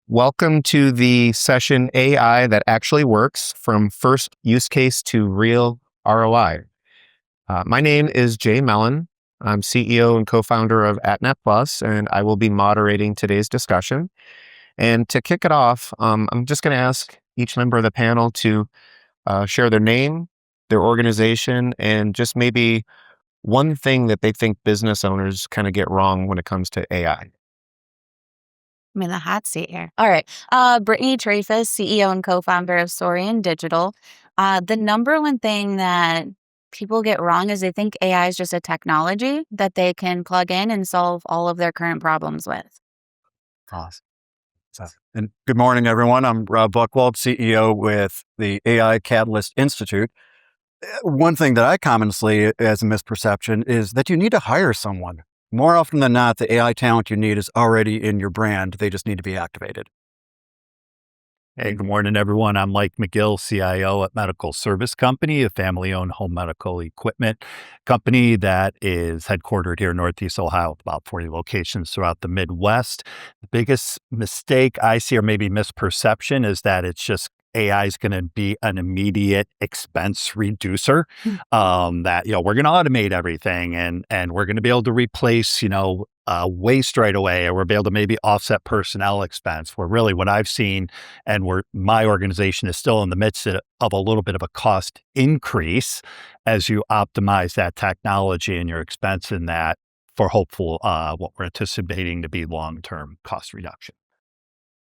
Welcome to the session AI that actually works from first use case to real ROI. My name is Jay Mellon. I'm CEO and co-founder of AtNet Plus, and I will be moderating today's discussion. And to kick it off, I'm just going to ask each member of the panel to share their name, their organization, and just maybe one thing that they think business owners kind of get wrong when it comes to AI. I'm in the hot seat here. All right. Brittany Trefis, CEO and co-founder of Saurian Digital. The number one thing that people get wrong is they think AI is just a technology that they can plug in and solve all of their current problems with. Awesome. And good morning, everyone. I'm Rob Buchwald, CEO with the AI Catalyst Institute. One thing that I commonly see as a misperception is that you need to hire someone. More often than not, the AI talent you need is already in your brand. They just need to be activated. Hey, good morning, everyone. I'm Mike McGill, CIO at Medical Service Company, a family-owned home medical equipment company that is headquartered here in Northeast Ohio, with about 40 locations throughout the Midwest. The biggest mistake I see, or maybe misperception, is that it's just AI is going to be an immediate expense reducer. That we're going to automate everything, and we're going to be able to replace waste right away, or we'll be able to maybe offset personnel expense. Where really what I've seen, and where my organization is still in the midst of a little bit of a cost increase as you optimize that technology and your expense in that for hopeful what we're anticipating to be long-term cost reduction.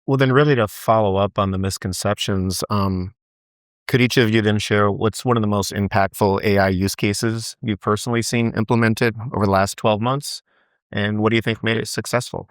Well, then really to follow up on the misconceptions, could each of you then share what's one of the most impactful AI use cases you've personally seen implemented over the last 12 months? And what do you think made it successful?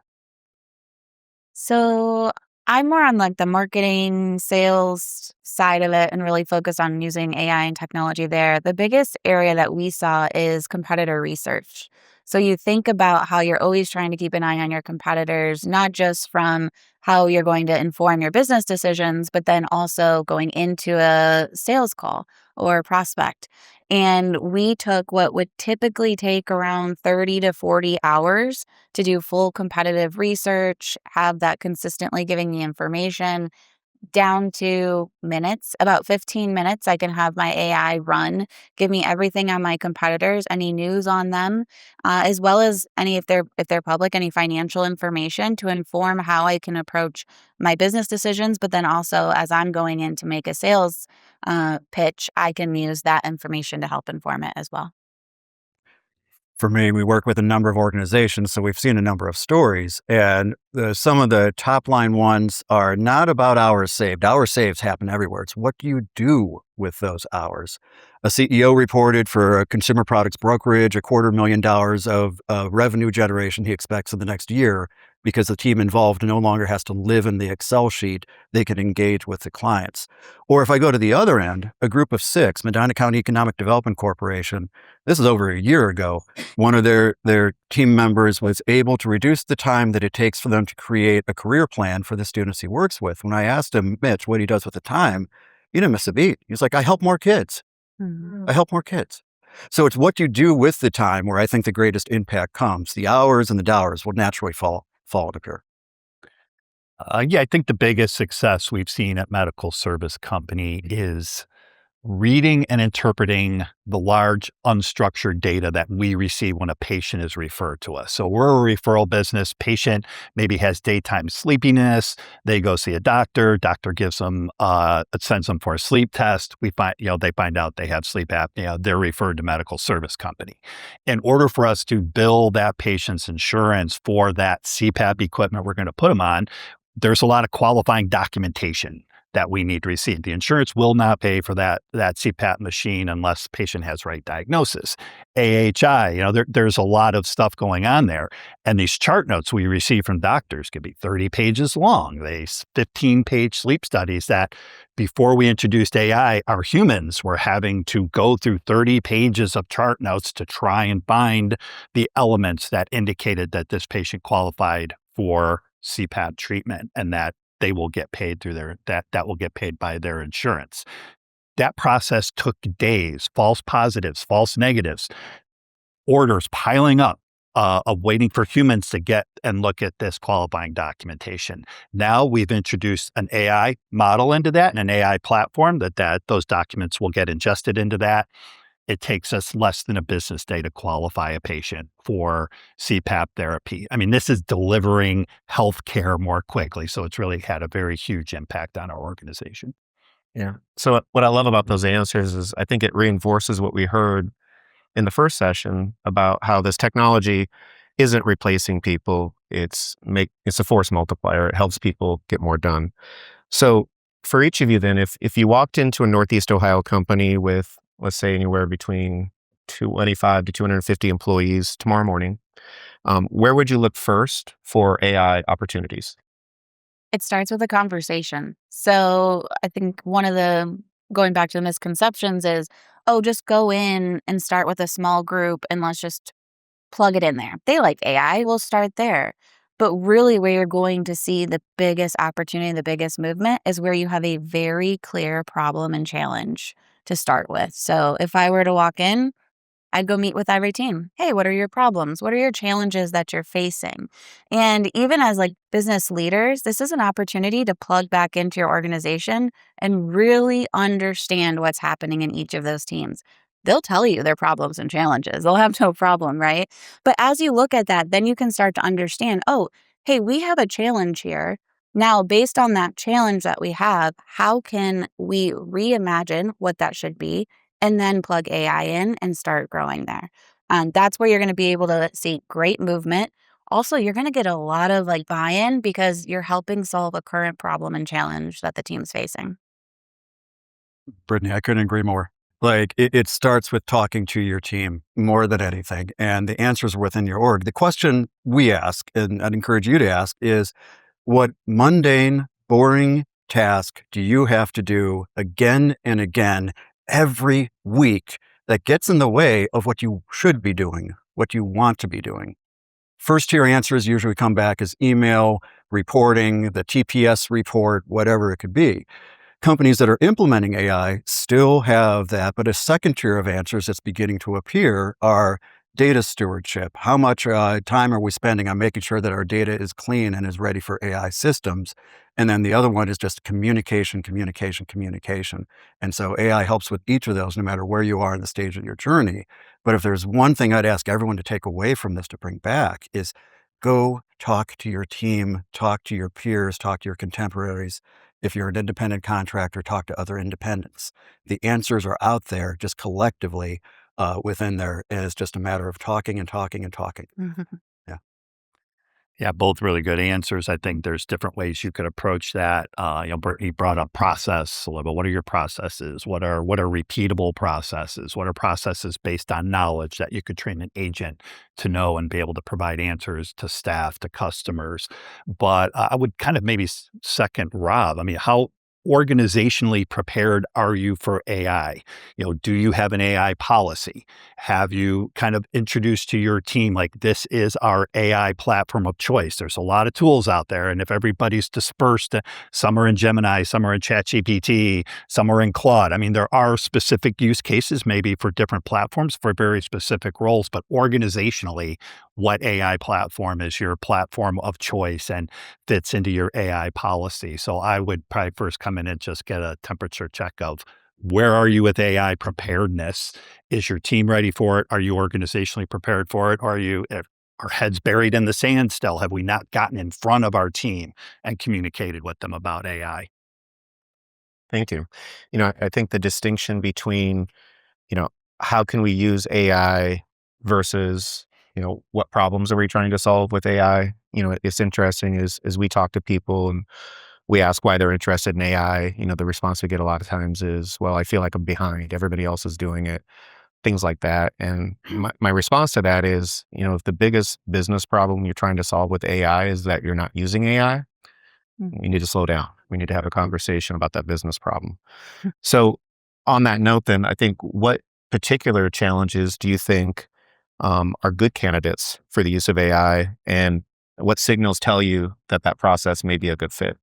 So I'm more on like the marketing, sales side of it and really focus on using AI and technology there. The biggest area that we saw is competitor research. So you think about how you're always trying to keep an eye on your competitors, not just from how you're going to inform your business decisions, but then also going into a sales call or prospect. And we took what would typically take around 30 to 40 hours to do full competitive research, have that consistently giving the information down to minutes, about 15 minutes. I can have my AI run, give me everything on my competitors, any news on them, as well as any, if they're public, any financial information to inform how I can approach my business decisions. But then also as I'm going in to make a sales pitch, I can use that information to help inform it as well. For me, we work with a number of organizations, so we've seen a number of stories, and some of the top line ones are not about hours saved. Hours saved happen everywhere. It's what do you do with those hours? A CEO reported for a consumer products brokerage $250,000 of revenue generation he expects in the next year because the team involved no longer has to live in the Excel sheet. They can engage with the clients. Or if I go to the other end, a group of 6, Medina County Economic Development Corporation, this is over a year ago, one of their team members was able to reduce the time that it takes for them to create a career plan for the students he works with. When I asked him, Mitch, what he does with the time, he didn't miss a beat. He's like, I help more kids. I help more kids. So it's what you do with the time where I think the greatest impact comes. The hours and the dollars will naturally fall into pure. I think the biggest success we've seen at Medical Service Company is reading and interpreting the large unstructured data that we receive when a patient is referred to us. So we're a referral business. Patient maybe has daytime sleepiness. They go see a doctor. Doctor gives them, sends them for a sleep test. They find out they have sleep apnea. They're referred to Medical Service Company. In order for us to bill that patient's insurance for that CPAP equipment we're going to put them on, there's a lot of qualifying documentation that we need to receive. The insurance will not pay for that CPAP machine unless the patient has right diagnosis. AHI, there's a lot of stuff going on there. And these chart notes we receive from doctors could be 30 pages long. They 15-page sleep studies that before we introduced AI, our humans were having to go through 30 pages of chart notes to try and find the elements that indicated that this patient qualified for CPAP treatment and that they will get paid through that will get paid by their insurance. That process took days, false positives, false negatives, orders piling up. of waiting for humans to get and look at this qualifying documentation. Now we've introduced an AI model into that and an AI platform that those documents will get ingested into that. It takes us less than a business day to qualify a patient for CPAP therapy. I mean, this is delivering healthcare more quickly. So it's really had a very huge impact on our organization. Yeah. So what I love about those answers is I think it reinforces what we heard in the first session about how this technology isn't replacing people. It's a force multiplier. It helps people get more done. So for each of you then, if you walked into a Northeast Ohio company with, let's say, anywhere between 25 to 250 employees tomorrow morning, where would you look first for AI opportunities? It starts with a conversation. So I think going back to the misconceptions is, oh, just go in and start with a small group and let's just plug it in there. They like AI, we'll start there. But really, where you're going to see the biggest opportunity, the biggest movement is where you have a very clear problem and challenge to start with. So if I were to walk in, I'd go meet with every team. Hey, what are your problems? What are your challenges that you're facing? And even as like business leaders, this is an opportunity to plug back into your organization and really understand what's happening in each of those teams. They'll tell you their problems and challenges. They'll have no problem, right? But as you look at that, then you can start to understand, oh, hey, we have a challenge here. Now, based on that challenge that we have, how can we reimagine what that should be? And then plug AI in and start growing there. That's where you're going to be able to see great movement. Also, you're going to get a lot of like buy-in because you're helping solve a current problem and challenge that the team's facing. Brittany, I couldn't agree more. Like it starts with talking to your team more than anything, and the answers are within your org. The question we ask, and I'd encourage you to ask, is what mundane, boring task do you have to do again and again every week that gets in the way of what you should be doing, what you want to be doing? First tier answers usually come back as email, reporting, the TPS report, whatever it could be. Companies that are implementing AI still have that, but a second tier of answers that's beginning to appear are data stewardship. How much time are we spending on making sure that our data is clean and is ready for AI systems? And then the other one is just communication. And so AI helps with each of those, no matter where you are in the stage of your journey. But if there's one thing I'd ask everyone to take away from this to bring back is go talk to your team, talk to your peers, talk to your contemporaries. If you're an independent contractor, talk to other independents. The answers are out there just collectively within there, and it's just a matter of talking and talking and talking. Yeah. Yeah, both really good answers. I think there's different ways you could approach that. Brittany brought up process a little bit. What are your processes? What are repeatable processes? What are processes based on knowledge that you could train an agent to know and be able to provide answers to staff, to customers? But I would kind of maybe second Rob. I mean, how organizationally prepared are you for AI? Do you have an AI policy? Have you kind of introduced to your team, like, this is our AI platform of choice? There's a lot of tools out there. And if everybody's dispersed, some are in Gemini, some are in ChatGPT, some are in Claude. I mean, there are specific use cases maybe for different platforms for very specific roles, but organizationally, what AI platform is your platform of choice and fits into your AI policy? So I would probably first come in and just get a temperature check of where are you with AI preparedness? Is your team ready for it? Are you organizationally prepared for it? Are our heads buried in the sand still? Have we not gotten in front of our team and communicated with them about AI? Thank you. I think the distinction between, how can we use AI versus, what problems are we trying to solve with AI? It's interesting as we talk to people and we ask why they're interested in AI, the response we get a lot of times is, well, I feel like I'm behind. Everybody else is doing it, things like that. And my response to that is, if the biggest business problem you're trying to solve with AI is that you're not using AI, we need to slow down. We need to have a conversation about that business problem. So on that note, then, I think what particular challenges do you think are good candidates for the use of AI, and what signals tell you that process may be a good fit?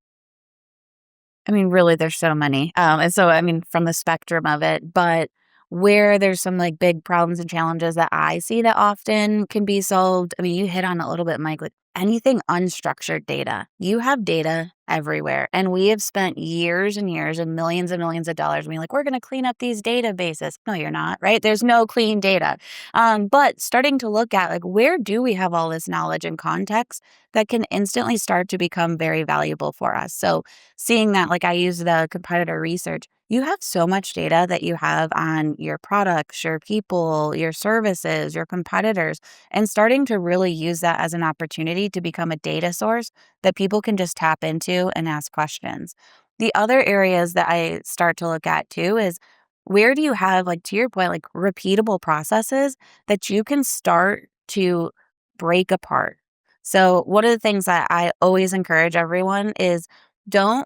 I mean, really, there's so many. And so, I mean, from the spectrum of it, but where there's some like big problems and challenges that I see that often can be solved. I mean, you hit on it a little bit, Mike, like anything unstructured data. You have data everywhere. And we have spent years and years and millions of dollars being like, we're going to clean up these databases. No, you're not, right? There's no clean data. But starting to look at like, where do we have all this knowledge and context that can instantly start to become very valuable for us? So seeing that, like I use the competitor research, you have so much data that you have on your products, your people, your services, your competitors, and starting to really use that as an opportunity to become a data source that people can just tap into and ask questions. The other areas that I start to look at too is where do you have, like to your point, like repeatable processes that you can start to break apart. So one of the things that I always encourage everyone is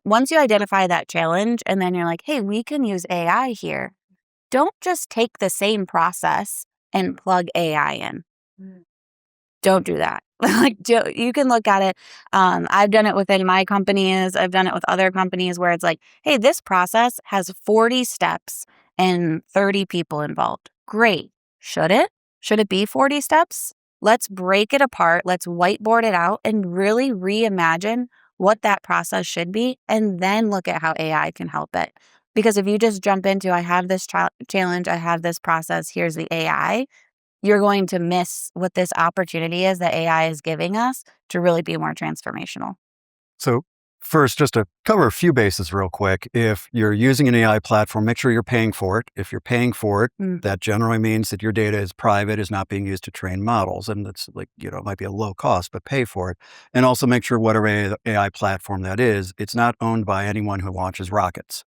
once you identify that challenge and then you're like, hey, we can use AI here, don't just take the same process and plug AI in. Don't do that. You can look at it. I've done it within my companies. I've done it with other companies where it's like, hey, this process has 40 steps and 30 people involved. Great. Should it? Should it be 40 steps? Let's break it apart. Let's whiteboard it out and really reimagine what that process should be, and then look at how AI can help it. Because if you just jump into, I have this challenge, I have this process, here's the AI, you're going to miss what this opportunity is that AI is giving us to really be more transformational. So first, just to cover a few bases real quick, if you're using an AI platform, make sure you're paying for it. If you're paying for it, that generally means that your data is private, is not being used to train models. And it's like, it might be a low cost, but pay for it. And also make sure whatever AI platform that is, it's not owned by anyone who launches rockets.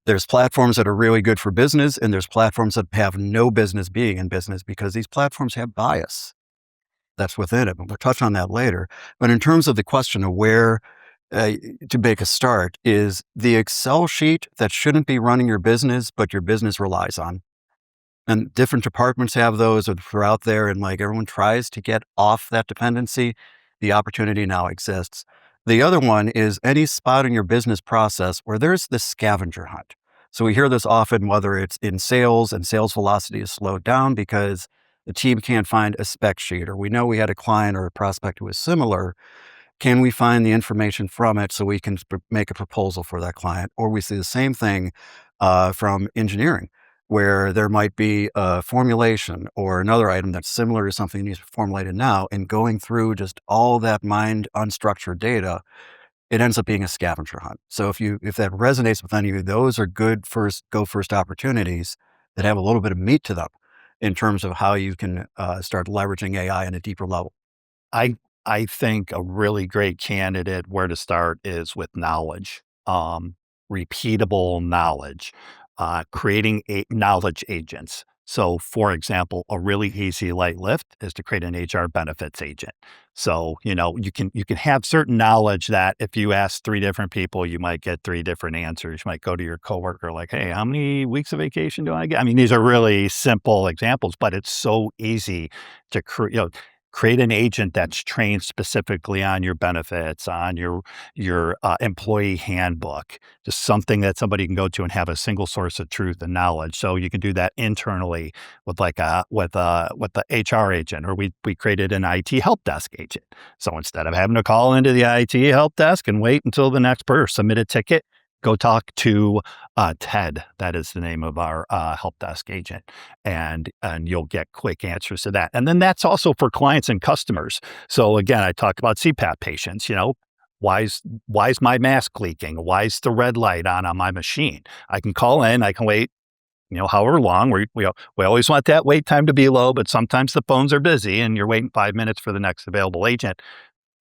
There's platforms that are really good for business, and there's platforms that have no business being in business because these platforms have bias that's within it. But we'll touch on that later. But in terms of the question of where to make a start is the Excel sheet that shouldn't be running your business, but your business relies on. And different departments have those, or they're out there, and like everyone tries to get off that dependency. The opportunity now exists. The other one is any spot in your business process where there's this scavenger hunt. So we hear this often, whether it's in sales and sales velocity is slowed down because the team can't find a spec sheet, or we know we had a client or a prospect who was similar. Can we find the information from it so we can make a proposal for that client? Or we see the same thing from engineering, where there might be a formulation or another item that's similar to something that needs to be formulated now, and going through just all that mined unstructured data, it ends up being a scavenger hunt. So if that resonates with any of you, those are good first opportunities that have a little bit of meat to them in terms of how you can start leveraging AI on a deeper level. I think a really great candidate where to start is with knowledge, repeatable knowledge, creating knowledge agents. So, for example, a really easy light lift is to create an HR benefits agent. So, you can have certain knowledge that if you ask 3 different people, you might get 3 different answers. You might go to your coworker like, "Hey, how many weeks of vacation do I get?" I mean, these are really simple examples, but it's so easy to create an agent that's trained specifically on your benefits, on your employee handbook, just something that somebody can go to and have a single source of truth and knowledge. So you can do that internally with with the HR agent, or we created an IT help desk agent. So instead of having to call into the IT help desk and wait until the next person submit a ticket, go talk to Ted. That is the name of our help desk agent, and you'll get quick answers to that. And then that's also for clients and customers. So again, I talk about CPAP patients. Why's my mask leaking? Why's the red light on my machine? I can call in. I can wait. However long. We always want that wait time to be low, but sometimes the phones are busy, and you're waiting 5 minutes for the next available agent.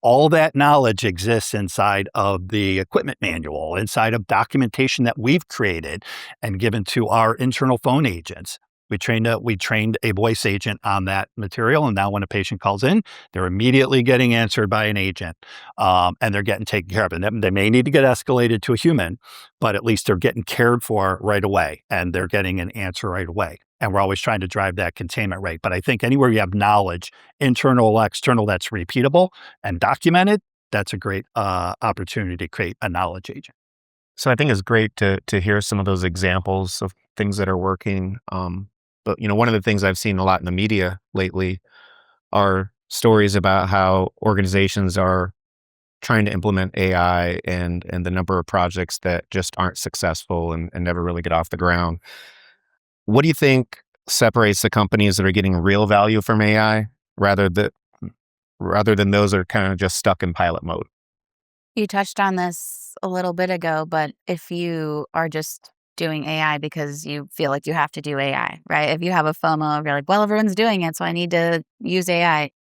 All that knowledge exists inside of the equipment manual, inside of documentation that we've created and given to our internal phone agents. We trained a voice agent on that material, and now when a patient calls in, they're immediately getting answered by an agent, and they're getting taken care of. And they may need to get escalated to a human, but at least they're getting cared for right away, and they're getting an answer right away. And we're always trying to drive that containment rate. But I think anywhere you have knowledge, internal, external, that's repeatable and documented, that's a great opportunity to create a knowledge agent. So I think it's great to hear some of those examples of things that are working. But one of the things I've seen a lot in the media lately are stories about how organizations are trying to implement AI and the number of projects that just aren't successful and never really get off the ground. What do you think separates the companies that are getting real value from AI rather than those that are kind of just stuck in pilot mode? You touched on this a little bit ago, but if you are just doing AI because you feel like you have to do AI, right? If you have a FOMO, you're like, well, everyone's doing it, so I need to use AI.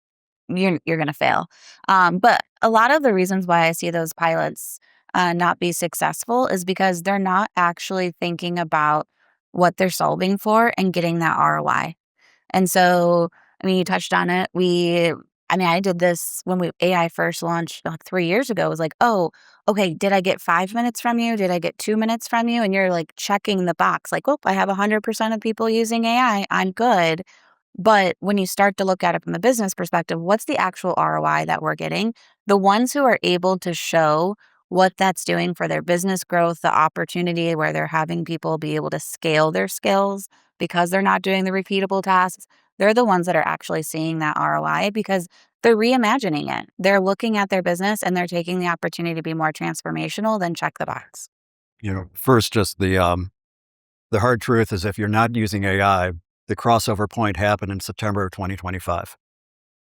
You're going to fail. But a lot of the reasons why I see those pilots not be successful is because they're not actually thinking about what they're solving for and getting that ROI. And so, I mean, you touched on it. I did this when AI first launched like 3 years ago. It was like, oh, okay, did I get 5 minutes from you? Did I get 2 minutes from you? And you're like checking the box, like, oh, I have 100% of people using AI. I'm good. But when you start to look at it from the business perspective, what's the actual ROI that we're getting? The ones who are able to show what that's doing for their business growth, the opportunity where they're having people be able to scale their skills because they're not doing the repeatable tasks, they're the ones that are actually seeing that ROI because they're reimagining it. They're looking at their business and they're taking the opportunity to be more transformational than check the box. First, just the hard truth is if you're not using AI, the crossover point happened in September of 2025.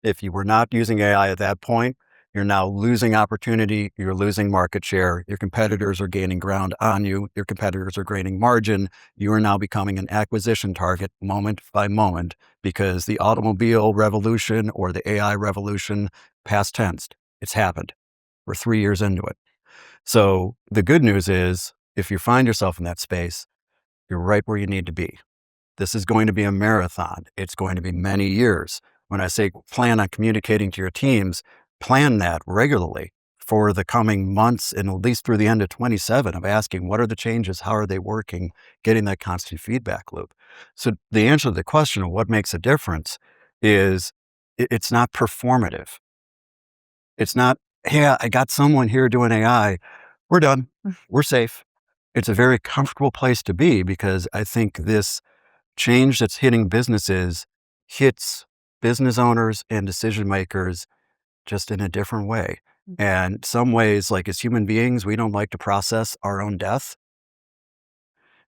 If you were not using AI at that point, you're now losing opportunity, you're losing market share, your competitors are gaining ground on you, your competitors are gaining margin, you are now becoming an acquisition target moment by moment because the automobile revolution or the AI revolution, past tense, it's happened. We're 3 years into it. So the good news is if you find yourself in that space, you're right where you need to be. This is going to be a marathon. It's going to be many years. When I say plan on communicating to your teams, plan that regularly for the coming months and at least through the end of 27 of asking what are the changes, how are they working, getting that constant feedback loop. So the answer to the question of what makes a difference is it's not performative. It's not, hey, I got someone here doing AI. We're done. We're safe. It's a very comfortable place to be because I think this change that's hitting businesses hits business owners and decision makers just in a different way. And some ways, like as human beings, we don't like to process our own death.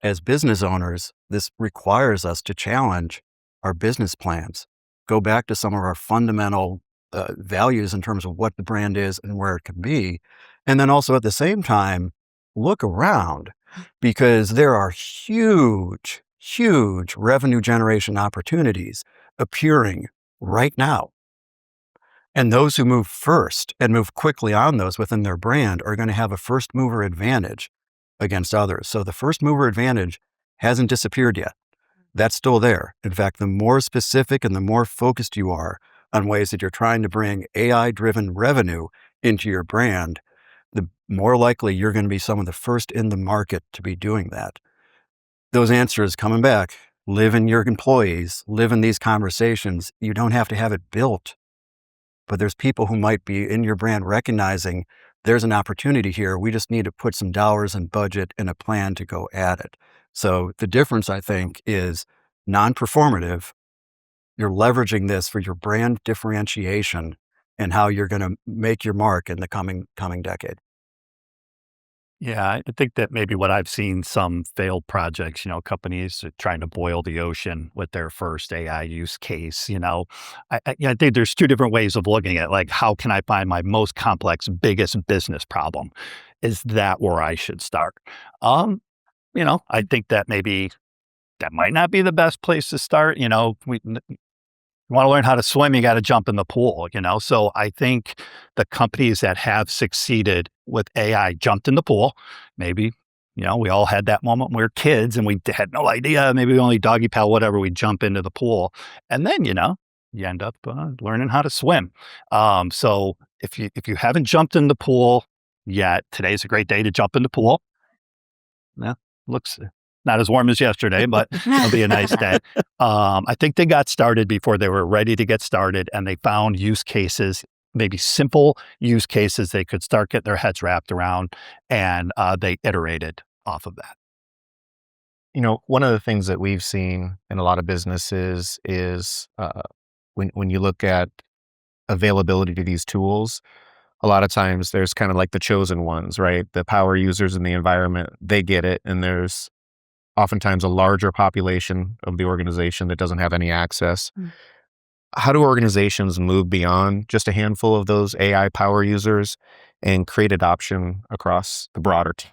As business owners, this requires us to challenge our business plans, go back to some of our fundamental values in terms of what the brand is and where it can be. And then also at the same time, look around because there are huge revenue generation opportunities appearing right now. And those who move first and move quickly on those within their brand are going to have a first mover advantage against others. So the first mover advantage hasn't disappeared yet. That's still there. In fact, the more specific and the more focused you are on ways that you're trying to bring AI-driven revenue into your brand, the more likely you're going to be some of the first in the market to be doing that. Those answers coming back, live in your employees, live in these conversations. You don't have to have it built, but there's people who might be in your brand recognizing there's an opportunity here. We just need to put some dollars and budget and a plan to go at it. So the difference, I think, is non-performative. You're leveraging this for your brand differentiation and how you're going to make your mark in the coming decade. Yeah, I think that maybe what I've seen some failed projects, companies are trying to boil the ocean with their first AI use case. I think there's two different ways of looking at it. Like, how can I find my most complex, biggest business problem? Is that where I should start? I think that maybe that might not be the best place to start. You want to learn how to swim, you got to jump in the pool, So I think the companies that have succeeded with AI jumped in the pool. Maybe, we all had that moment when we were kids and we had no idea. Maybe we only doggy paddle, whatever, we jump into the pool. And then, you end up learning how to swim. So if you haven't jumped in the pool yet, today's a great day to jump in the pool. Yeah, looks not as warm as yesterday, but it'll be a nice day. I think they got started before they were ready to get started, and they found use cases maybe simple use cases they could start getting their heads wrapped around, and they iterated off of that. One of the things that we've seen in a lot of businesses is when you look at availability to these tools, a lot of times there's kind of like the chosen ones, right? The power users in the environment, they get it. And there's oftentimes a larger population of the organization that doesn't have any access. Mm. How do organizations move beyond just a handful of those AI power users and create adoption across the broader team?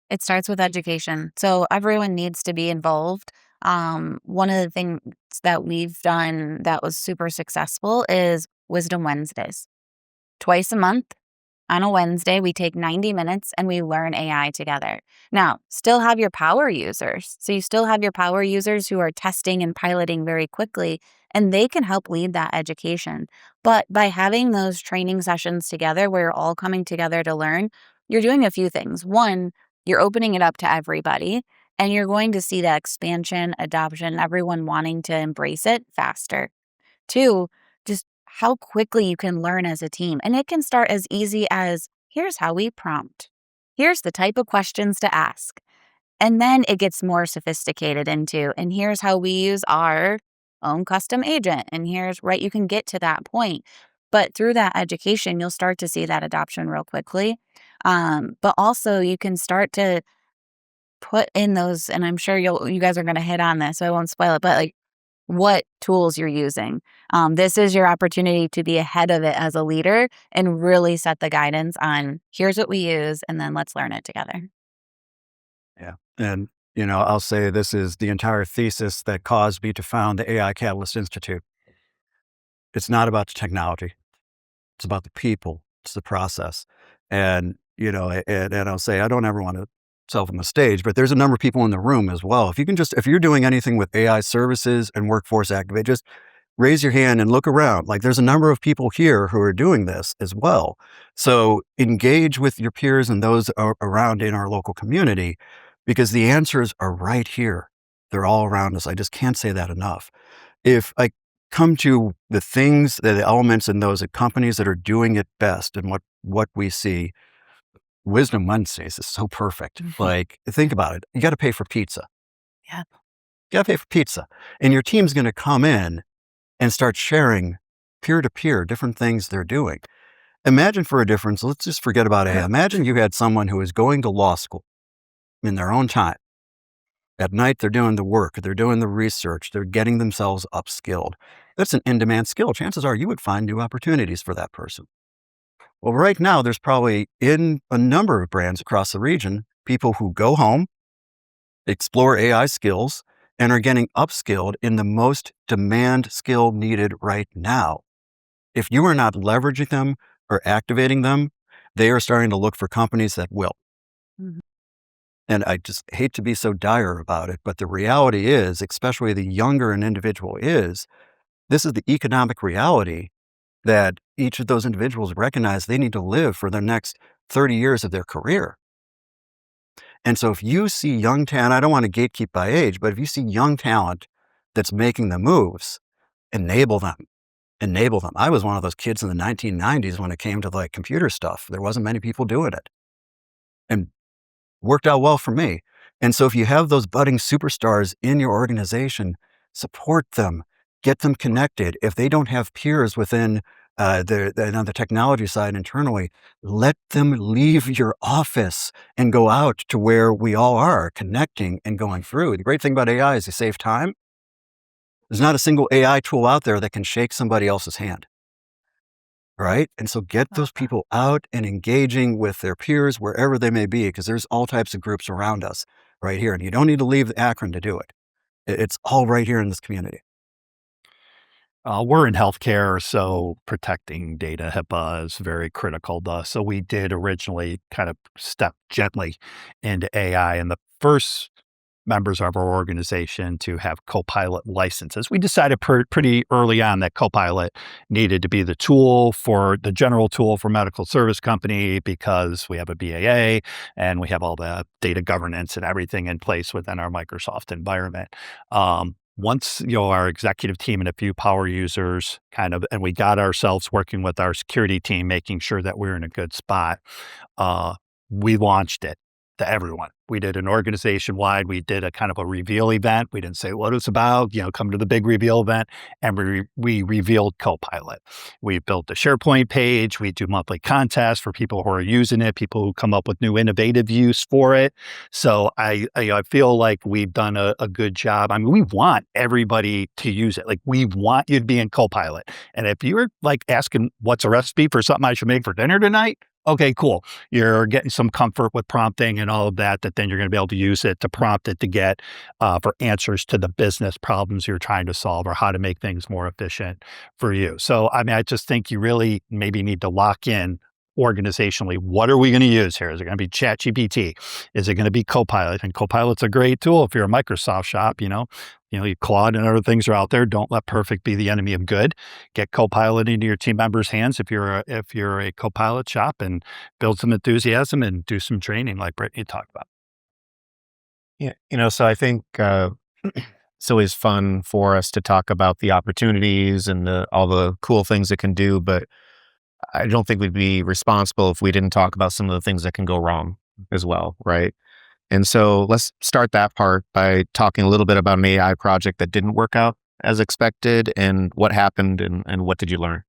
It starts with education. So everyone needs to be involved. One of the things that we've done that was super successful is Wisdom Wednesdays. Twice a month on a Wednesday, we take 90 minutes and we learn AI together. Now, still have your power users. So you still have your power users who are testing and piloting very quickly, and they can help lead that education. But by having those training sessions together where you're all coming together to learn, you're doing a few things. One, you're opening it up to everybody, and you're going to see that expansion, adoption, everyone wanting to embrace it faster. Two, just how quickly you can learn as a team. And it can start as easy as here's how we prompt. Here's the type of questions to ask. And then it gets more sophisticated into, and here's how we use our own custom agent. And here's, right, you can get to that point. But through that education, you'll start to see that adoption real quickly. But also you can start to put in those, and I'm sure you guys are going to hit on this, so I won't spoil it, but like what tools you're using. This is your opportunity to be ahead of it as a leader and really set the guidance on here's what we use, and then let's learn it together. Yeah. And, I'll say this is the entire thesis that caused me to found the AI Catalyst Institute. It's not about the technology. It's about the people. It's the process. And, and I'll say, I don't ever want to self on the stage, but there's a number of people in the room as well. If you're doing anything with AI services and workforce activate, just raise your hand and look around. Like there's a number of people here who are doing this as well. So engage with your peers and those around in our local community, because the answers are right here. They're all around us. I just can't say that enough. If I come to the elements in those companies that are doing it best and what we see, Wisdom Wednesdays is so perfect. Mhm. Like, think about it. You got to pay for pizza. Yeah. You got to pay for pizza. And your team's going to come in and start sharing peer to peer different things they're doing. Imagine for a difference, let's just forget about AI. Imagine you had someone who is going to law school in their own time. At night, they're doing the work, they're doing the research, they're getting themselves upskilled. That's an in-demand skill. Chances are you would find new opportunities for that person. Well, right now, there's probably in a number of brands across the region, people who go home, explore AI skills, and are getting upskilled in the most demand skill needed right now. If you are not leveraging them or activating them, they are starting to look for companies that will. Mhm. And I just hate to be so dire about it, but the reality is, especially the younger an individual is, this is the economic reality that each of those individuals recognize they need to live for the next 30 years of their career. And so if you see young talent, I don't want to gatekeep by age, but if you see young talent that's making the moves, enable them. Enable them. I was one of those kids in the 1990s when it came to like computer stuff. There wasn't many people doing it. And worked out well for me. And so if you have those budding superstars in your organization, support them, get them connected. If they don't have peers within on the technology side internally, let them leave your office and go out to where we all are connecting and going through. The great thing about AI is you save time. There's not a single AI tool out there that can shake somebody else's hand. Right? And so get those people out and engaging with their peers wherever they may be, because there's all types of groups around us right here. And you don't need to leave Akron to do it. It's all right here in this community. We're in healthcare, so protecting data HIPAA is very critical to us. So we did originally kind of step gently into AI, and the first members of our organization to have Copilot licenses. We decided pretty early on that Copilot needed to be the general tool for medical service company, because we have a BAA and we have all the data governance and everything in place within our Microsoft environment. once, our executive team and a few power users and we got ourselves working with our security team, making sure that we're in a good spot, we launched it to everyone. We did an organization wide. We did a kind of a reveal event. We didn't say what it's about, come to the big reveal event. And we revealed Copilot. We built a SharePoint page. We do monthly contests for people who are using it, people who come up with new innovative use for it. So I feel like we've done a good job. I mean, we want everybody to use it. Like, we want you to be in Copilot. And if you're like asking what's a recipe for something I should make for dinner tonight, okay, cool. You're getting some comfort with prompting and all of that then you're going to be able to use it to prompt it to get for answers to the business problems you're trying to solve or how to make things more efficient for you. So, I mean, I just think you really maybe need to lock in organizationally, what are we going to use here? Is it going to be ChatGPT? Is it going to be Copilot? And Copilot's a great tool if you're a Microsoft shop, Claude and other things are out there. Don't let perfect be the enemy of good. Get Copilot into your team members' hands if you're a Copilot shop, and build some enthusiasm and do some training like Brittany talked about. Yeah, so I think it's always fun for us to talk about the opportunities and all the cool things it can do, but I don't think we'd be responsible if we didn't talk about some of the things that can go wrong as well, right? And so let's start that part by talking a little bit about an AI project that didn't work out as expected, and what happened, and what did you learn?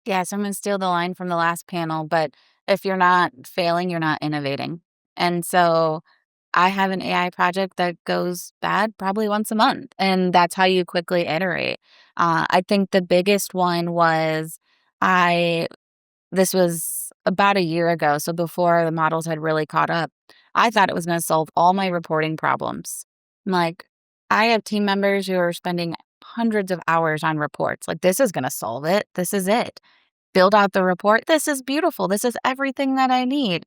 Yeah, so I'm going to steal the line from the last panel, but if you're not failing, you're not innovating. And so I have an AI project that goes bad probably once a month, and that's how you quickly iterate. I think the biggest one was this was about a year ago, so before the models had really caught up. I thought it was going to solve all my reporting problems. I'm like, I have team members who are spending hundreds of hours on reports. Like, this is going to solve it. This is it. Build out the report. This is beautiful. This is everything that I need.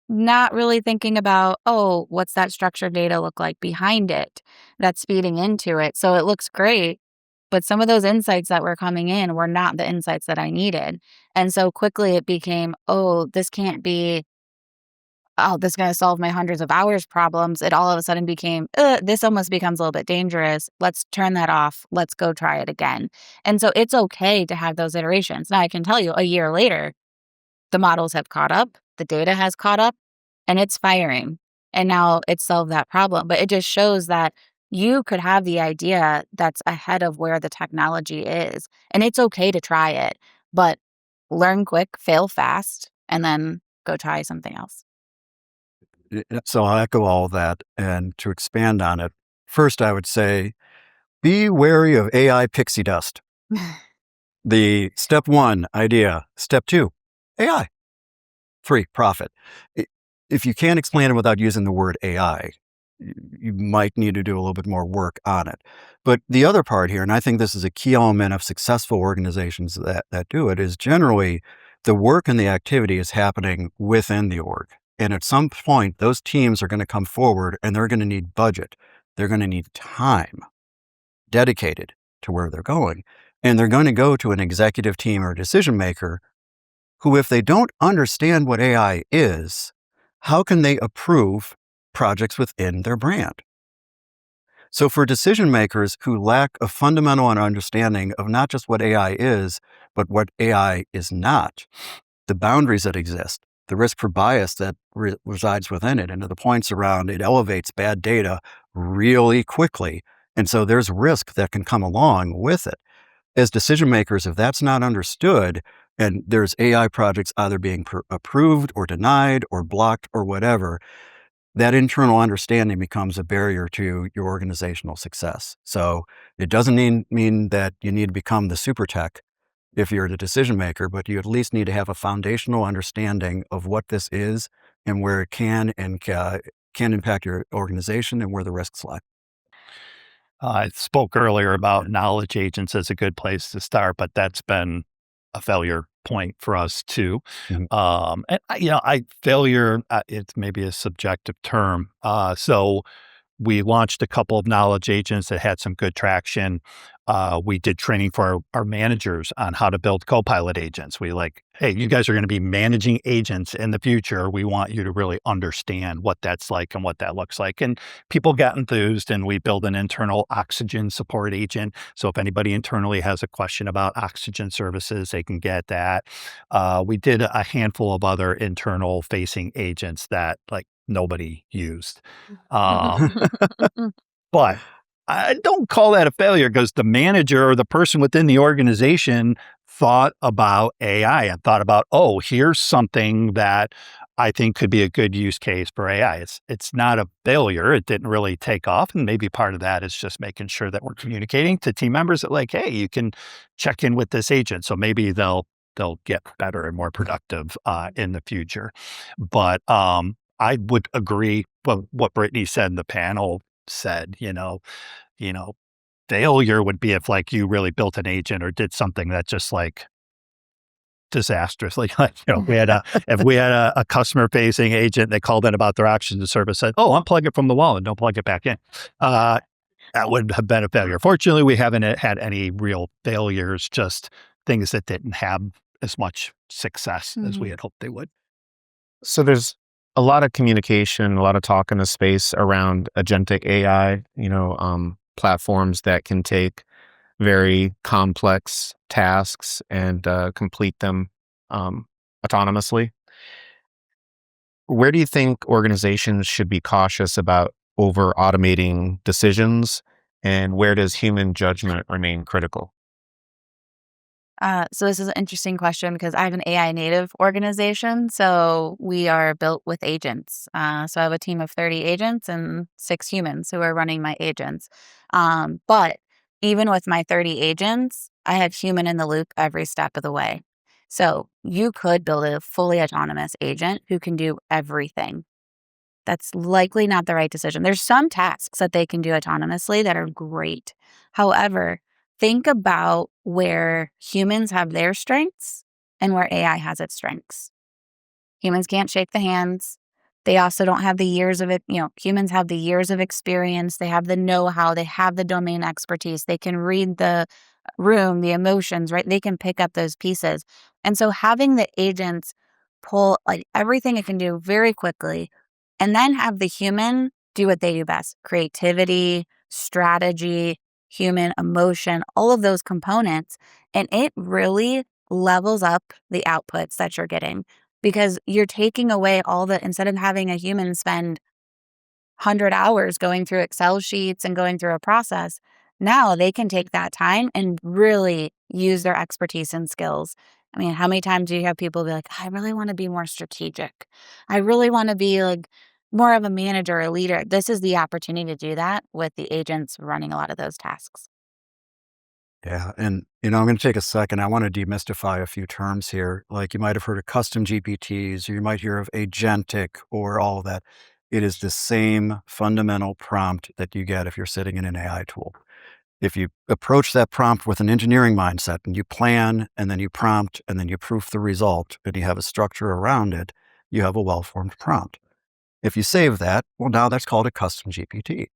Not really thinking about, oh, what's that structured data look like behind it that's feeding into it. So it looks great, but some of those insights that were coming in were not the insights that I needed. And so quickly it became, oh, this can't be, oh, this is going to solve my hundreds of hours problems. It all of a sudden became, this almost becomes a little bit dangerous. Let's turn that off. Let's go try it again. And so it's okay to have those iterations. Now I can tell you, a year later, the models have caught up, the data has caught up, and it's firing. And now it's solved that problem. But it just shows that you could have the idea that's ahead of where the technology is. And it's okay to try it, but learn quick, fail fast, and then go try something else. So I'll echo all of that. And to expand on it, first, I would say, be wary of AI pixie dust. The step one, idea. Step two, AI. 3, profit. If you can't explain it without using the word AI, you might need to do a little bit more work on it. But the other part here, and I think this is a key element of successful organizations that do it, is generally the work and the activity is happening within the org. And at some point, those teams are going to come forward and they're going to need budget. They're going to need time dedicated to where they're going. And they're going to go to an executive team or decision maker who, if they don't understand what AI is, how can they approve projects within their brand? So for decision makers who lack a fundamental understanding of not just what AI is, but what AI is not, the boundaries that exist, the risk for bias that resides within it, and to the points around it elevates bad data really quickly. And so there's risk that can come along with it. As decision makers, if that's not understood, and there's AI projects either being approved or denied or blocked or whatever, that internal understanding becomes a barrier to your organizational success. So it doesn't mean that you need to become the super tech if you're the decision maker, but you at least need to have a foundational understanding of what this is and where it can impact your organization and where the risks lie. I spoke earlier about knowledge agents as a good place to start, but that's been a failure point for us too. Mhm. Failure, it's maybe a subjective term. So we launched a couple of knowledge agents that had some good traction. We did training for our managers on how to build co-pilot agents. We hey, you guys are going to be managing agents in the future. We want you to really understand what that's like and what that looks like. And people got enthused, and we built an internal oxygen support agent. So if anybody internally has a question about oxygen services, they can get that. We did a handful of other internal facing agents that nobody used. But I don't call that a failure, because the manager or the person within the organization thought about AI and thought about, oh, here's something that I think could be a good use case for AI. It's not a failure. It didn't really take off. And maybe part of that is just making sure that we're communicating to team members that hey, you can check in with this agent. So maybe they'll get better and more productive in the future. But I would agree with what Brittany said in the panel said. Failure would be if you really built an agent or did something that just disastrous. If we had a customer facing agent, they called in about their oxygen service, said, oh, unplug it from the wall and don't plug it back in. That would have been a failure. Fortunately, we haven't had any real failures, just things that didn't have as much success as we had hoped they would. So there's a lot of communication, a lot of talk in the space around agentic AI, platforms that can take very complex tasks and complete them autonomously. Where do you think organizations should be cautious about over automating decisions, and where does human judgment remain critical? So this is an interesting question because I have an AI native organization. So we are built with agents. So I have a team of 30 agents and 6 humans who are running my agents. But even with my 30 agents, I have human in the loop every step of the way. So you could build a fully autonomous agent who can do everything. That's likely not the right decision. There's some tasks that they can do autonomously that are great. However, think about where humans have their strengths and where AI has its strengths. Humans can't shake the hands. They also don't have the years of it. Humans have the years of experience. They have the know-how. They have the domain expertise. They can read the room, the emotions, right? They can pick up those pieces. And so having the agents pull everything it can do very quickly, and then have the human do what they do best: creativity, strategy, human emotion, all of those components. And it really levels up the outputs that you're getting, because you're taking away instead of having a human spend 100 hours going through Excel sheets and going through a process, now they can take that time and really use their expertise and skills. I mean, how many times do you have people be like, I really want to be more strategic. I really want to be more of a manager or leader. This is the opportunity to do that with the agents running a lot of those tasks. Yeah. And, I'm going to take a second. I want to demystify a few terms here. You might have heard of custom GPTs, or you might hear of agentic, or all of that. It is the same fundamental prompt that you get if you're sitting in an AI tool. If you approach that prompt with an engineering mindset and you plan, and then you prompt, and then you proof the result, and you have a structure around it, you have a well-formed prompt. If you save that, well, now that's called a custom GPT.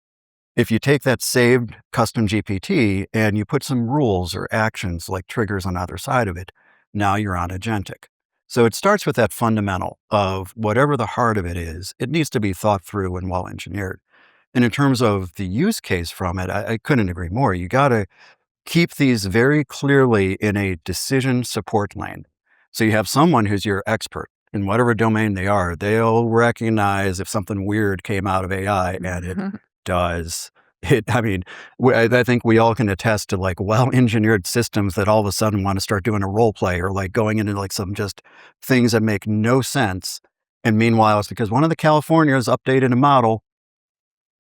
If you take that saved custom GPT and you put some rules or actions like triggers on either side of it, now you're on agentic. So it starts with that fundamental of whatever the heart of it is, it needs to be thought through and well engineered. And in terms of the use case from it, I couldn't agree more. You got to keep these very clearly in a decision support lane. So you have someone who's your expert in whatever domain they are. They'll recognize if something weird came out of AI, and it does. I think we all can attest to well-engineered systems that all of a sudden want to start doing a role play, or going into some just things that make no sense. And meanwhile, it's because one of the Californias updated a model,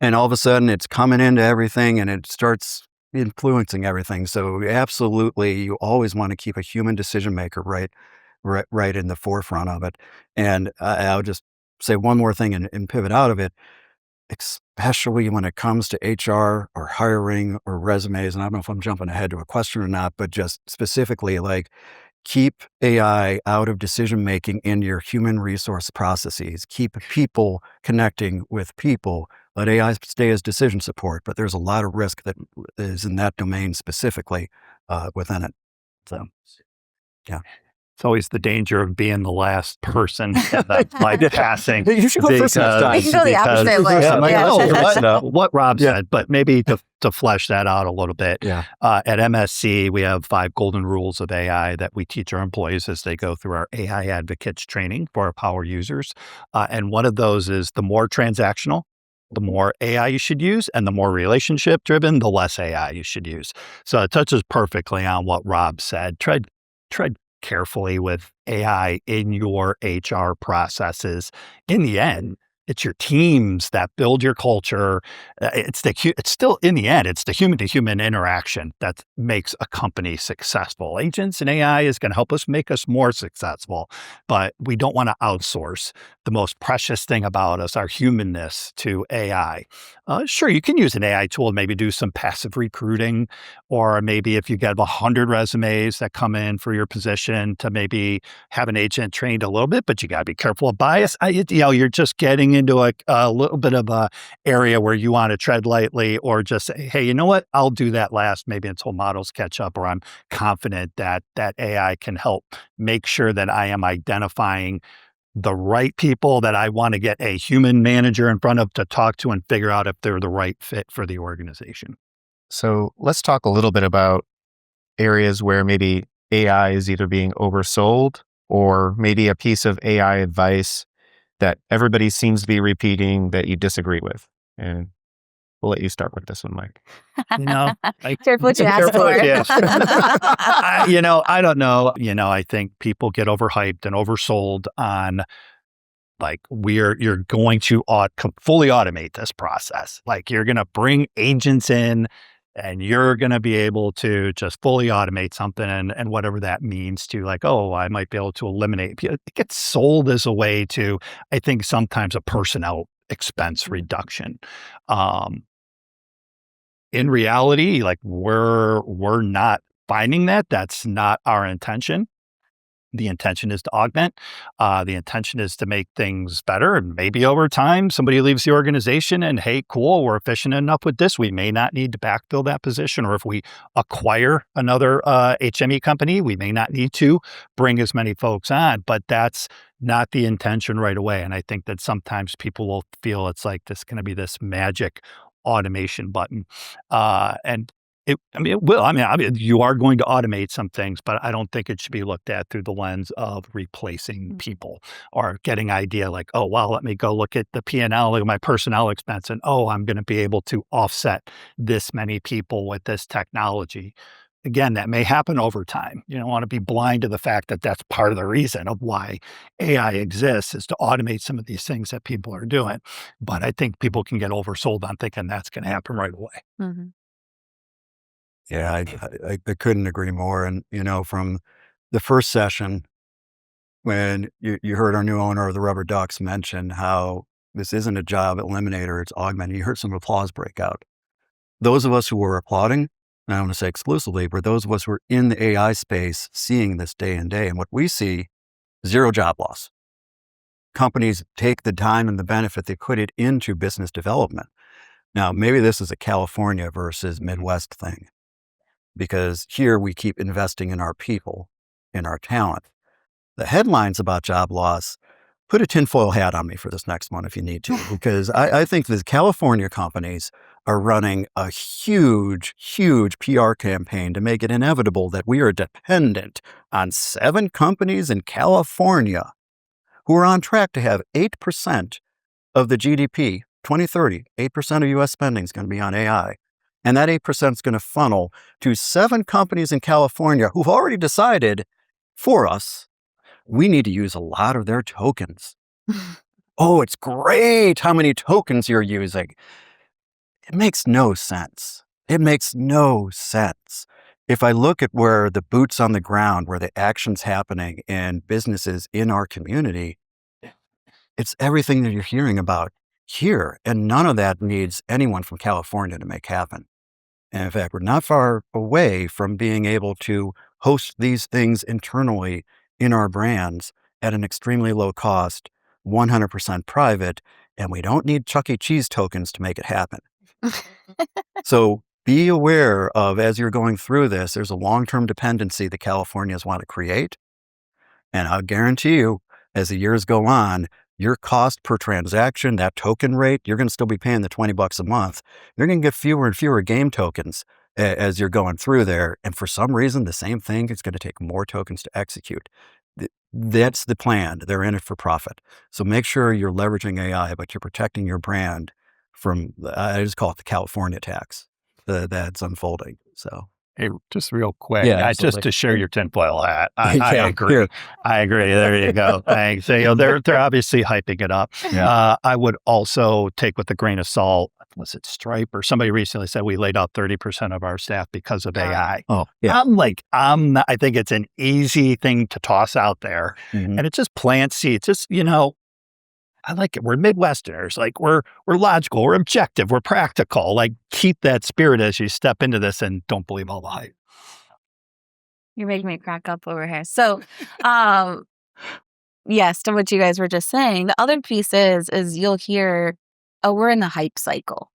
and all of a sudden it's coming into everything and it starts influencing everything. So absolutely, you always want to keep a human decision maker right in the forefront of it. And I'll just say one more thing and pivot out of it, especially when it comes to HR or hiring or resumes. And I don't know if I'm jumping ahead to a question or not, but just specifically, keep AI out of decision-making in your human resource processes. Keep people connecting with people Let AI stay as decision support, but there's a lot of risk that is in that domain specifically within it. So, yeah. It's always the danger of being the last person like passing. You should go first next time. We can go the opposite way. What Rob said, but maybe to flesh that out a little bit. Yeah. At MSC, we have 5 golden rules of AI that we teach our employees as they go through our AI advocates training for our power users. And one of those is the more transactional, the more AI you should use, and the more relationship driven, the less AI you should use. So it touches perfectly on what Rob said. Tread carefully with AI in your HR processes. In the end, it's your teams that build your culture. It's still, in the end, it's the human-to-human interaction that makes a company successful. Agents and AI is going to help us make us more successful, but we don't want to outsource the most precious thing about us, our humanness, to AI. Sure, you can use an AI tool and maybe do some passive recruiting, or maybe if you get 100 resumes that come in for your position, to maybe have an agent trained a little bit, but you got to be careful of bias. You're just getting into a little bit of a area where you want to tread lightly, or just say, hey, you know what? I'll do that last, maybe until models catch up, or I'm confident that AI can help make sure that I am identifying the right people that I want to get a human manager in front of to talk to and figure out if they're the right fit for the organization. So let's talk a little bit about areas where maybe AI is either being oversold, or maybe a piece of AI advice that everybody seems to be repeating that you disagree with. And we'll let you start with this one, Mike. Careful what you ask for. I don't know. I think people get overhyped and oversold on you're going to fully automate this process. Like, you're going to bring agents in and you're going to be able to just fully automate something, and whatever that means to, I might be able to eliminate. It gets sold as a way to, I think, sometimes a personnel expense reduction. In reality, we're not finding that. That's not our intention. The intention is to augment. The intention is to make things better. And maybe over time, somebody leaves the organization and, hey, cool, we're efficient enough with this. We may not need to backfill that position. Or if we acquire another HME company, we may not need to bring as many folks on. But that's not the intention right away. And I think that sometimes people will feel it's like this going to be this magic automation button. It will. You are going to automate some things, but I don't think it should be looked at through the lens of replacing people, or getting idea like, oh, well, let me go look at the P&L, look at my personnel expense, and I'm going to be able to offset this many people with this technology. Again, that may happen over time. You don't want to be blind to the fact that that's part of the reason of why AI exists, is to automate some of these things that people are doing. But I think people can get oversold on thinking that's going to happen right away. Mm-hmm. Yeah, I couldn't agree more. And, from the first session, when you heard our new owner of the Rubber Ducks mention how this isn't a job eliminator, it's augmenting, you heard some applause break out. Those of us who were applauding, and I don't want to say exclusively, but those of us who are in the AI space seeing this day and day, and what we see, zero job loss. Companies take the time and the benefit, they put it into business development. Now, maybe this is a California versus Midwest thing, because here we keep investing in our people, in our talent. The headlines about job loss, put a tinfoil hat on me for this next one if you need to, because I think the California companies are running a huge, huge PR campaign to make it inevitable that we are dependent on 7 companies in California who are on track to have 8% of the GDP, 2030, 8% of US spending is going to be on AI. And that 8% is going to funnel to 7 companies in California who've already decided for us, we need to use a lot of their tokens. Oh, it's great how many tokens you're using. It makes no sense. It makes no sense. If I look at where the boots on the ground, where the action's happening in businesses in our community, it's everything that you're hearing about here. And none of that needs anyone from California to make happen. And in fact, we're not far away from being able to host these things internally in our brands at an extremely low cost, 100% private, and we don't need Chuck E. Cheese tokens to make it happen. So be aware of, as you're going through this, there's a long-term dependency that Californians want to create. And I'll guarantee you, as the years go on, your cost per transaction, that token rate, you're going to still be paying the $20 a month. You're going to get fewer and fewer game tokens as you're going through there. And for some reason, the same thing, it's going to take more tokens to execute. That's the plan. They're in it for profit. So make sure you're leveraging AI, but you're protecting your brand from, I just call it the California tax that's unfolding. So. Hey, just real quick, Yeah, just to share your tinfoil hat. I Yeah, agree. here. I agree. There you go. Thanks. So, they're obviously hyping it up. Yeah. I would also take with a grain of salt. Was it Stripe or somebody recently said we laid out 30% of our staff because of AI? Oh, yeah. I think it's an easy thing to toss out there, Mhm. and it just plants seeds. Just I like it. We're Midwesterners. Like we're logical. We're objective. We're practical. Like keep that spirit as you step into this, and don't believe all the hype. You're making me crack up over here. So, yes, to what you guys were just saying, the other piece is you'll hear, oh, we're in the hype cycle.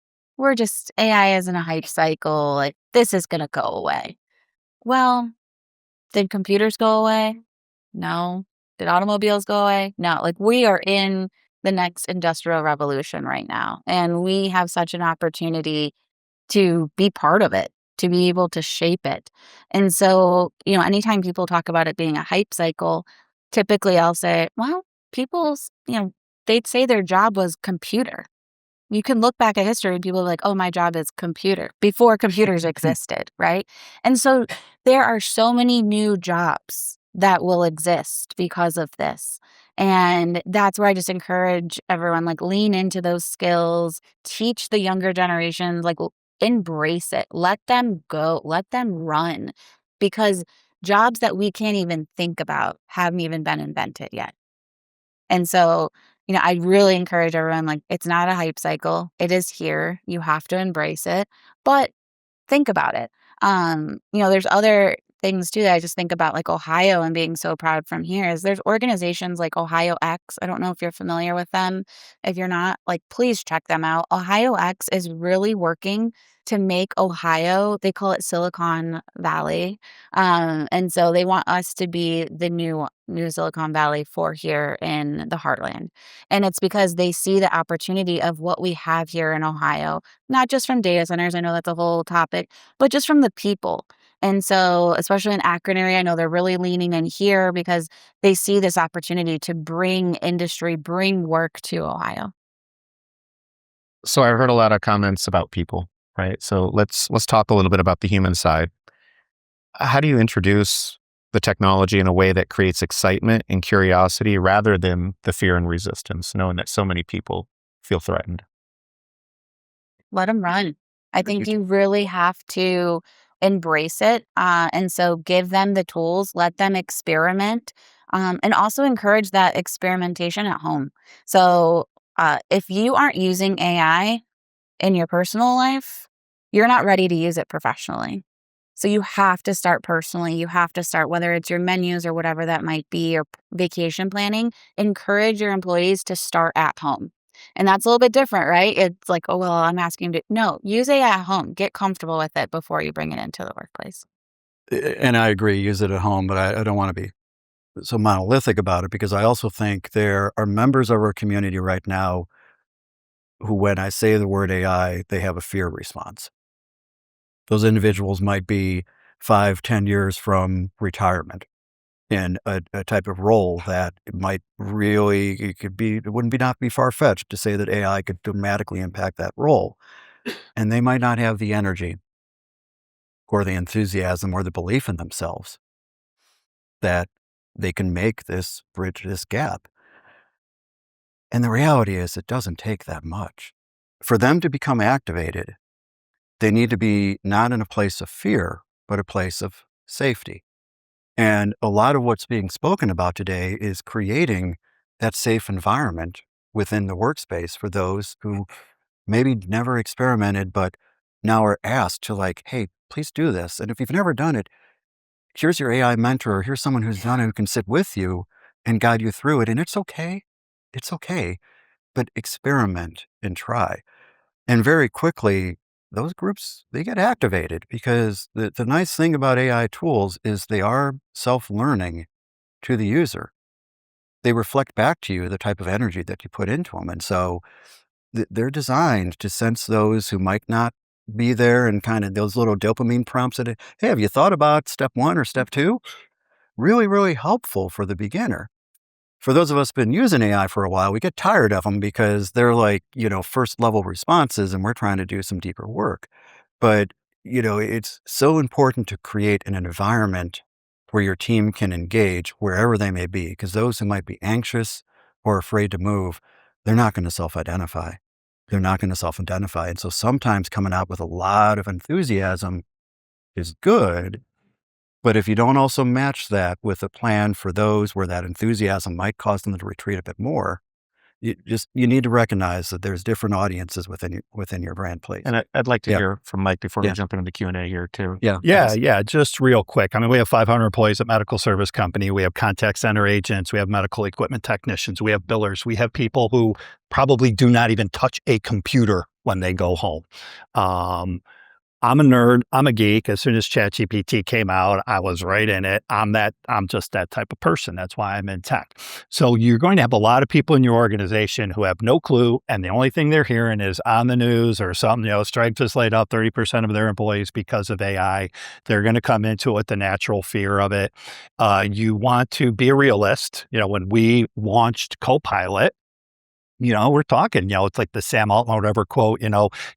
AI is in a hype cycle. Like this is going to go away. Well, did computers go away? No. Did automobiles go away? No. Like we are in the next industrial revolution right now. And we have such an opportunity to be part of it, to be able to shape it. And so, anytime people talk about it being a hype cycle, typically I'll say, well, they'd say their job was computer. You can look back at history and people are like, oh, my job is computer, before computers existed, right? And so there are so many new jobs that will exist because of this. And that's where I just encourage everyone, like lean into those skills, teach the younger generations, like embrace it, let them go, let them run, because jobs that we can't even think about haven't even been invented yet. And so, I really encourage everyone, like, it's not a hype cycle. It is here. You have to embrace it, but think about it. There's other things too that I just think about, like Ohio and being so proud from here is there's organizations like Ohio X. I don't know if you're familiar with them. If you're not, like, please check them out. Ohio X is really working to make Ohio, they call it Silicon Valley. And so they want us to be the new Silicon Valley for here in the heartland. And it's because they see the opportunity of what we have here in Ohio, not just from data centers. I know that's a whole topic, but just from the people. And so, especially in Akron area, I know they're really leaning in here because they see this opportunity to bring industry, bring work to Ohio. So I've heard a lot of comments about people, right? So let's talk a little bit about the human side. How do you introduce the technology in a way that creates excitement and curiosity rather than the fear and resistance, knowing that so many people feel threatened? Let them run. I think you really have to embrace it. And so give them the tools, let them experiment, and also encourage that experimentation at home. So if you aren't using AI in your personal life, you're not ready to use it professionally. So you have to start personally. You have to start, whether it's your menus or whatever that might be, or vacation planning, encourage your employees to start at home. And that's a little bit different, right? It's like, oh, well, I'm asking you to, no, use AI at home. Get comfortable with it before you bring it into the workplace. And I agree, use it at home, but I don't want to be so monolithic about it, because I also think there are members of our community right now who, when I say the word AI, they have a fear response. Those individuals might be 5-10 years from retirement in a type of role that it might really, it wouldn't not be far-fetched to say that AI could dramatically impact that role. And they might not have the energy or the enthusiasm or the belief in themselves that they can make this bridge, this gap. And the reality is it doesn't take that much. For them to become activated, they need to be not in a place of fear, but a place of safety. And a lot of what's being spoken about today is creating that safe environment within the workspace for those who maybe never experimented, but now are asked to, like, hey, please do this. And if you've never done it, here's your AI mentor, here's someone who's done it who can sit with you and guide you through it. And it's okay. It's okay. but experiment and try. And very quickly, those groups, they get activated because the nice thing about AI tools is they are self-learning to the user. They reflect back to you the type of energy that you put into them. And so they're designed to sense those who might not be there, and kind of those little dopamine prompts that, hey, have you thought about step 1 or step 2? Really, really helpful for the beginner. For those of us been using AI for a while, we get tired of them because they're like, first level responses, and we're trying to do some deeper work. But, it's so important to create an environment where your team can engage wherever they may be, because those who might be anxious or afraid to move, they're not going to self-identify. They're not going to self-identify. And so sometimes coming out with a lot of enthusiasm is good. But if you don't also match that with a plan for those where that enthusiasm might cause them to retreat a bit more, you need to recognize that there's different audiences within your brand place. And I'd like to Yeah. hear from Mike before Yeah. we jump into the Q&A here too. Yeah. Just real quick. I mean, we have 500 employees at Medical Service Company. We have contact center agents. We have medical equipment technicians. We have billers. We have people who probably do not even touch a computer when they go home. I'm a nerd. I'm a geek. As soon as ChatGPT came out, I was right in it. I'm just that type of person. That's why I'm in tech. So you're going to have a lot of people in your organization who have no clue. And the only thing they're hearing is on the news or something, Stripe just laid off 30% of their employees because of AI. They're going to come into it with the natural fear of it. You want to be a realist. When we launched Copilot, we're talking, it's like the Sam Altman or whatever quote,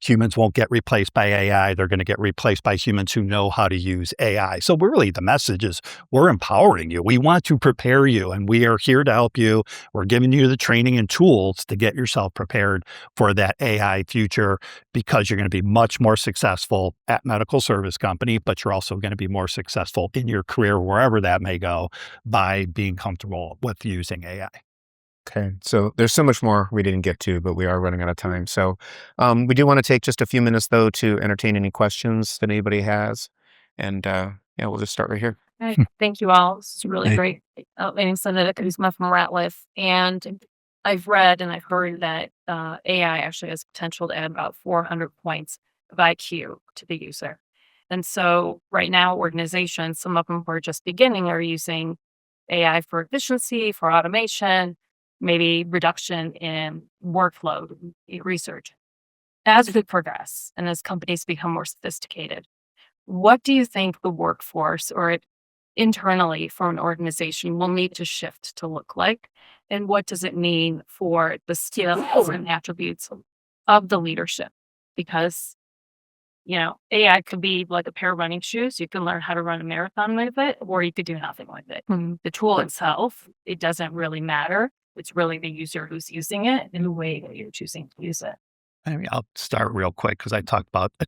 humans won't get replaced by AI. They're going to get replaced by humans who know how to use AI. So really the message is we're empowering you. We want to prepare you, and we are here to help you. We're giving you the training and tools to get yourself prepared for that AI future, because you're going to be much more successful at Medical Service Company, but you're also going to be more successful in your career, wherever that may go, by being comfortable with using AI. Okay, so there's so much more we didn't get to, but we are running out of time. So we do want to take just a few minutes, though, to entertain any questions that anybody has. And we'll just start right here. Hey, thank you all. This is really great. My name's Linda Kuzma from Ratliff, and I've read and I've heard that AI actually has potential to add about 400 points of IQ to the user. And so right now, organizations, some of them who are just beginning, are using AI for efficiency, for automation, maybe reduction in workload research. As we progress and as companies become more sophisticated, what do you think the workforce or internally for an organization will need to shift to look like? And what does it mean for the skills and attributes of the leadership? Because, AI could be like a pair of running shoes. You can learn how to run a marathon with it, or you could do nothing with it. The tool itself, it doesn't really matter. It's really the user who's using it and the way that you're choosing to use it. I mean, I'll start real quick because I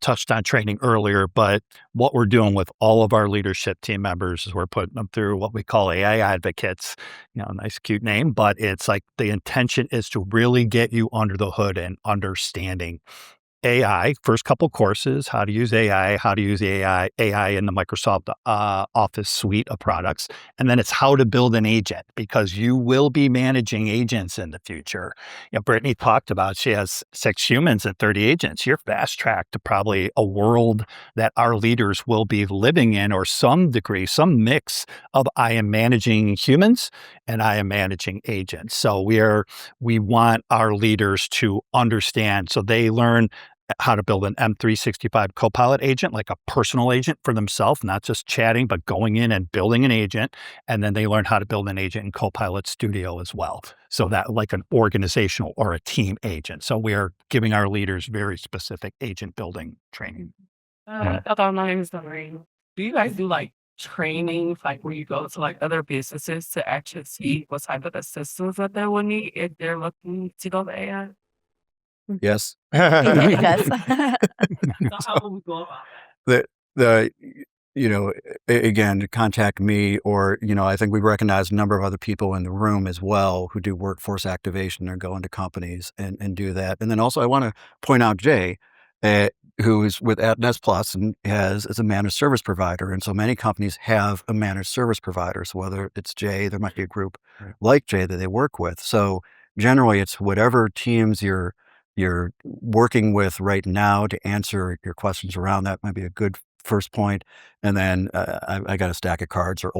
touched on training earlier, but what we're doing with all of our leadership team members is we're putting them through what we call AI advocates, nice, cute name, but it's like the intention is to really get you under the hood and understanding AI. First couple courses, how to use AI in the Microsoft Office suite of products. And then it's how to build an agent, because you will be managing agents in the future. Brittany talked about, she has 6 humans and 30 agents. You're fast tracked to probably a world that our leaders will be living in, or some degree, some mix of I am managing humans and I am managing agents. So we want our leaders to understand, so they learn how to build an M365 Copilot agent, like a personal agent for themselves, not just chatting, but going in and building an agent. And then they learn how to build an agent in Copilot Studio as well. So that like an organizational or a team agent. So we are giving our leaders very specific agent building training. I thought my name is Lorraine. Do you guys do like training, like where you go to like other businesses to actually see what type of assistance that they will need if they're looking to go to AI? Yes. Yes. So how will we go about that? Again, to contact me, or, I think we recognize a number of other people in the room as well who do workforce activation or go into companies and do that. And then also I want to point out Jay, who is with Nest Plus and is a managed service provider. And so many companies have a managed service provider. So whether it's Jay, there might be a group like Jay that they work with. So generally it's whatever teams you're working with right now to answer your questions around that might be a good first point. And then I got a stack of cards or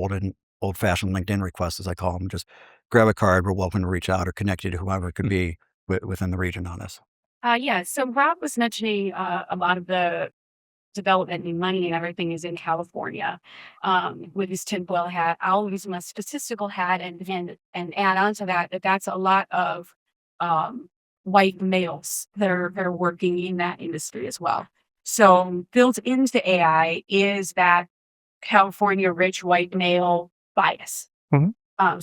old-fashioned LinkedIn requests, as I call them. Just grab a card. We're welcome to reach out or connect you to whoever it could be within the region on this. Yeah. So Rob was mentioning a lot of the development and money and everything is in California. With his tinfoil hat, I'll use my statistical hat and add on to that that's a lot of white males that are working in that industry as well. So built into AI is that California rich white male bias. Mhm.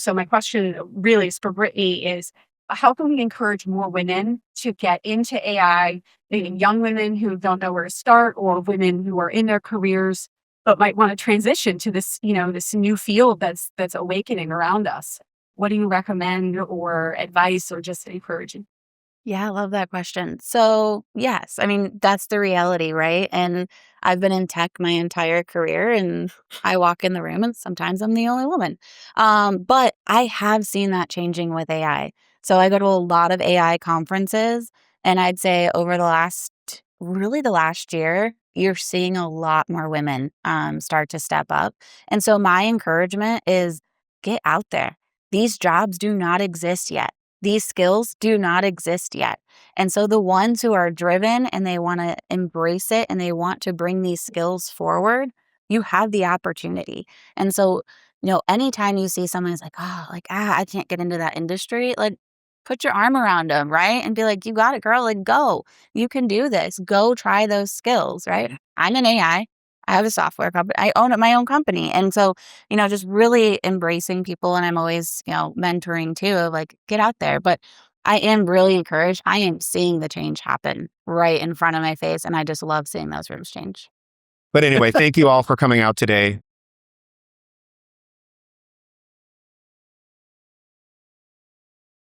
So my question really is for Brittany is how can we encourage more women to get into AI, maybe young women who don't know where to start or women who are in their careers but might want to transition to this, this new field that's awakening around us? What do you recommend or advice or just encouraging? Yeah, I love that question. So, yes, I mean, that's the reality, right? And I've been in tech my entire career and I walk in the room and sometimes I'm the only woman. But I have seen that changing with AI. So I go to a lot of AI conferences and I'd say over the last year, you're seeing a lot more women start to step up. And so my encouragement is get out there. These jobs do not exist yet. These skills do not exist yet. And so the ones who are driven and they want to embrace it and they want to bring these skills forward, you have the opportunity. And so, anytime you see someone who's like, I can't get into that industry, like put your arm around them, right? And be like, you got it, girl, like go. You can do this. Go try those skills, right? I'm an AI. I have a software company. I own my own company. And so just really embracing people. And I'm always, mentoring too, of like, get out there. But I am really encouraged. I am seeing the change happen right in front of my face. And I just love seeing those rooms change. But anyway, thank you all for coming out today.